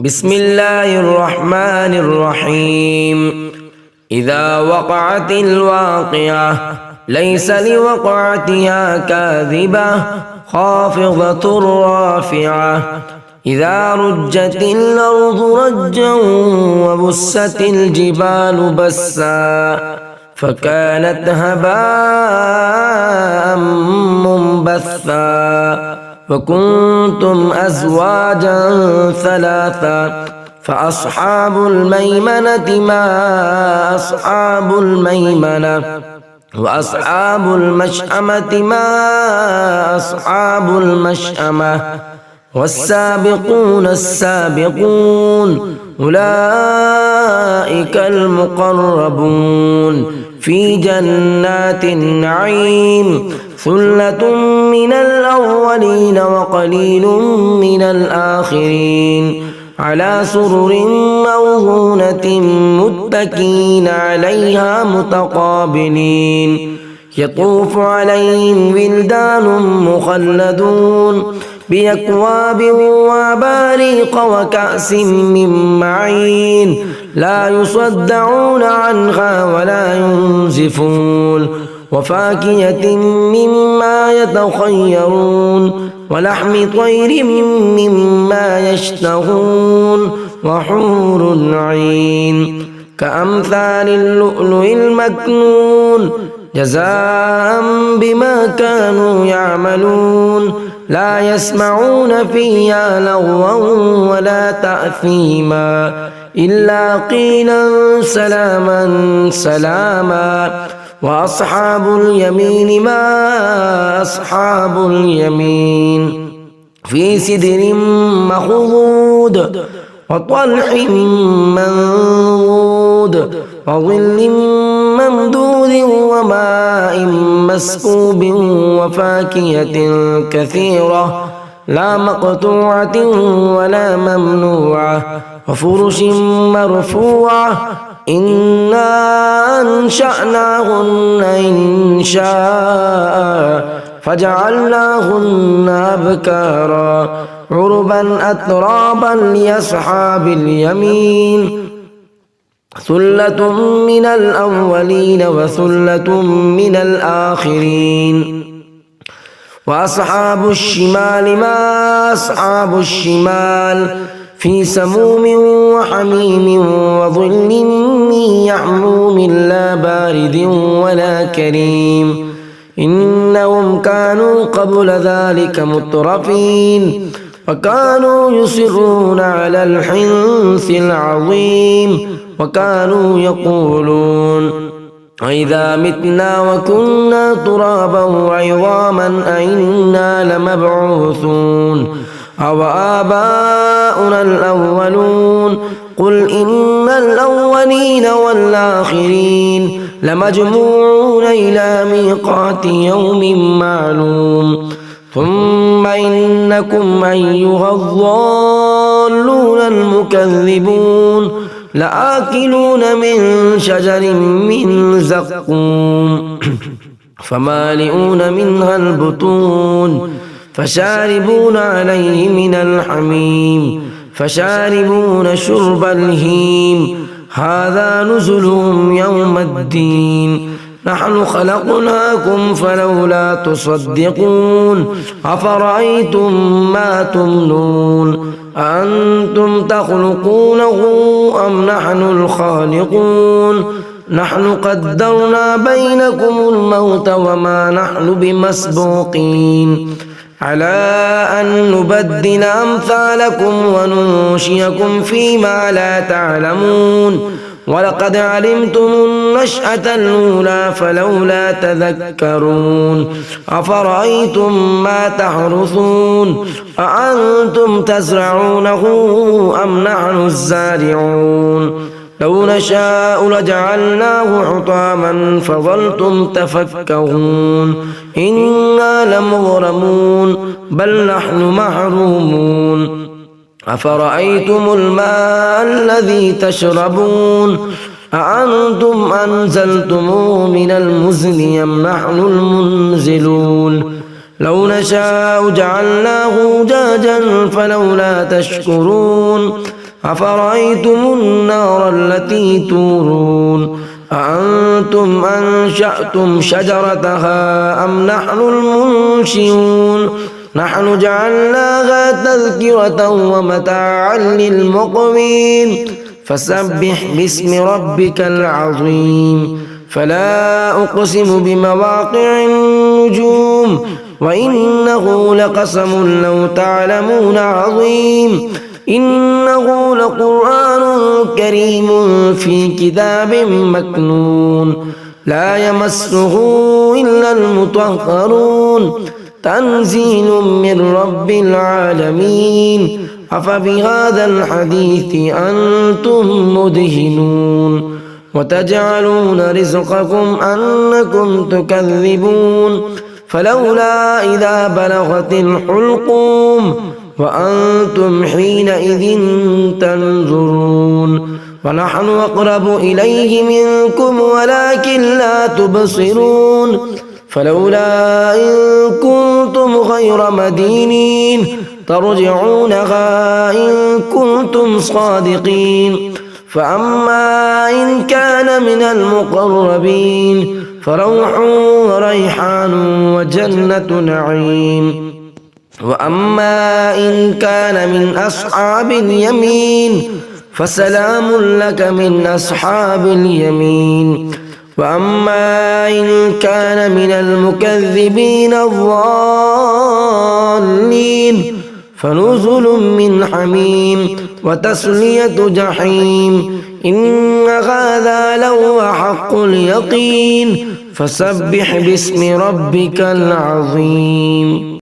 بسم الله الرحمن الرحيم. إذا وقعت الواقعة ليس لوقعتها كاذبة خافضة رافعة. إذا رجت الأرض رجا وبست الجبال بسا فكانت هباء منبثا. وكنتم أزواجا ثلاثا فأصحاب الميمنة ما أصحاب الميمنة وأصحاب المشأمة ما أصحاب المشأمة. والسابقون السابقون أولئك المقربون في جنات النعيم. ثلة من الأولين وقليل من الآخرين على سرر موضونة متكئين عليها متقابلين. يطوف عليهم ولدان مخلدون بأكواب وأباريق وكأس من معين لا يصدعون عنها ولا ينزفون. وفاكهة مما يتخيرون ولحم طير مما يشتهون وحور عين كأمثال اللؤلؤ المكنون جزاء بما كانوا يعملون. لا يسمعون فيها لغوا ولا تأثيما إلا قيلا سلاما سلاما. وأصحاب اليمين ما أصحاب اليمين في سدر مخضود وطلح منضود وظل ممدود وماء مسكوب وفاكهة كثيرة لا مقطوعة ولا ممنوعة وفرش مرفوعة. إنا أنشأناهن إنشاء فجعلناهن أبكارا عربا أترابا لأصحاب اليمين. ثلة من الأولين وثلة من الآخرين. وأصحاب الشمال ما أصحاب الشمال في سموم وحميم وظل من يحموم لا بارد ولا كريم. إنهم كانوا قبل ذلك مترفين وكانوا يصرون على الحنث العظيم وكانوا يقولون وإذا متنا وكنا ترابا وعظاما أئنا لمبعوثون أو آباؤنا الأولون. قل إن الأولين والآخرين لمجموعون إلى ميقات يوم معلوم. ثم إنكم أيها الضالون المكذبون لآكلون من شجر من زقوم فمالئون منها البطون فشاربون عليه من الحميم فشاربون شرب الهيم. هذا نزلهم يوم الدين. نحن خلقناكم فلولا تصدقون. أفرأيتم ما تمنون أأنتم تخلقونه أم نحن الخالقون. نحن قدرنا بينكم الموت وما نحن بمسبوقين على أن نبدل أمثالكم وننشئكم فيما لا تعلمون. ولقد علمتم النشأة الأولى فلولا تذكرون. أفرأيتم ما تحرثون أأنتم تزرعونه أم نحن الزارعون. لو نشاء لجعلناه حطاما فظلتم تفكهون. إنا لمغرمون بل نحن محرومون. أفرأيتم الماء الذي تشربون أأنتم أنزلتموه من المزن أم نحن المنزلون. لو نشاء جعلناه أجاجا فلولا تشكرون أفرأيتم النار التي تورون أأنتم أنشأتم شجرتها أم نحن المنشئون نحن جعلناها تذكرة ومتاعا للمقوين فسبح باسم ربك العظيم فلا أقسم بمواقع النجوم وإنه لقسم لو تعلمون عظيم إنه لقرآن كريم في كتاب مكنون لا يمسه إلا المطهرون تنزيل من رب العالمين أفبهذا الحديث أنتم مدهنون وتجعلون رزقكم أنكم تكذبون فلولا إذا بلغت الحلقوم وأنتم حينئذ تنظرون ونحن أقرب إليه منكم ولكن لا تبصرون فلولا إن كنتم غير مدينين ترجعونها إن كنتم صادقين فأما إن كان من المقربين فروح وريحان وجنة نعيم وأما إن كان من أصحاب اليمين فسلام لك من أصحاب اليمين وأما إن كان من المكذبين الضالين فنزل من حميم وتسلية جحيم إن هذا لهو حق اليقين فسبح باسم ربك العظيم.